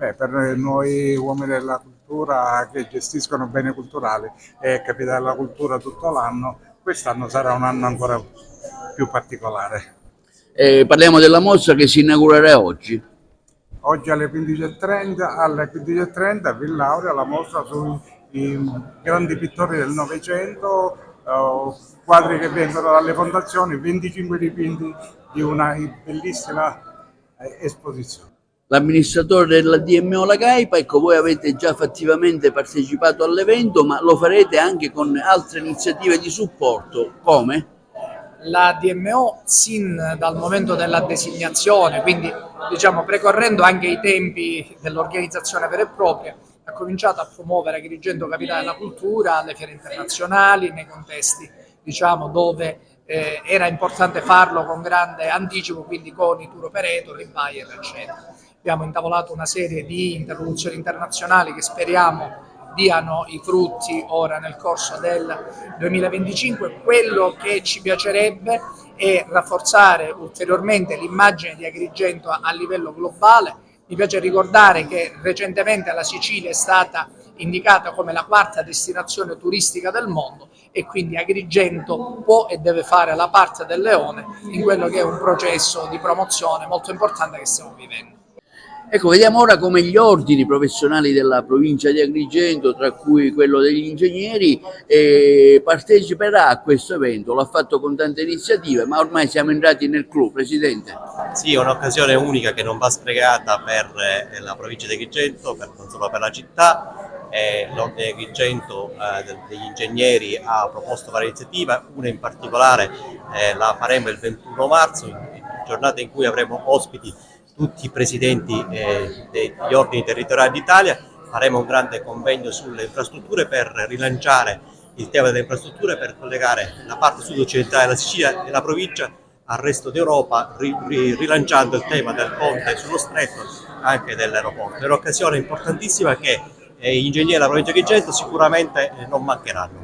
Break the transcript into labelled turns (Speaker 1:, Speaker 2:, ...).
Speaker 1: Per noi uomini della cultura che gestiscono beni culturali e Capitale della Cultura tutto l'anno, quest'anno sarà un anno ancora più particolare.
Speaker 2: Parliamo della mostra che si inaugurerà oggi.
Speaker 1: Oggi alle 15.30 a Villauria la mostra sui grandi pittori del Novecento, quadri che vengono dalle fondazioni, 25 dipinti di una bellissima esposizione.
Speaker 2: L'amministratore della DMO La Caipa, ecco, voi avete già fattivamente partecipato all'evento, ma lo farete anche con altre iniziative di supporto, come?
Speaker 3: La DMO sin dal momento della designazione, quindi diciamo precorrendo anche i tempi dell'organizzazione vera e propria, ha cominciato a promuovere Agrigento Capitale della Cultura alle fiere internazionali, nei contesti diciamo dove era importante farlo con grande anticipo, quindi con i tour operator, i buyer, eccetera. Abbiamo intavolato una serie di interlocuzioni internazionali che speriamo diano i frutti ora nel corso del 2025. Quello che ci piacerebbe è rafforzare ulteriormente l'immagine di Agrigento a livello globale. Mi piace ricordare che recentemente la Sicilia è stata indicata come la quarta destinazione turistica del mondo e quindi Agrigento può e deve fare la parte del leone in quello che è un processo di promozione molto importante che stiamo vivendo.
Speaker 2: Ecco, vediamo ora come gli ordini professionali della provincia di Agrigento, tra cui quello degli ingegneri, parteciperà a questo evento. L'ha fatto con tante iniziative, ma ormai siamo entrati nel clou, Presidente.
Speaker 4: Sì, è un'occasione unica che non va sprecata per la provincia di Agrigento, non solo per la città. L'Ordine di Agrigento degli ingegneri ha proposto varie iniziative, una in particolare la faremo il 21 marzo, giornata in cui avremo ospiti tutti i presidenti degli ordini territoriali d'Italia. Faremo un grande convegno sulle infrastrutture per rilanciare il tema delle infrastrutture, per collegare la parte sud-occidentale della Sicilia e la provincia al resto d'Europa, rilanciando il tema del ponte sullo stretto, anche dell'aeroporto. È un'occasione importantissima che gli ingegneri della provincia di Agrigento sicuramente non mancheranno.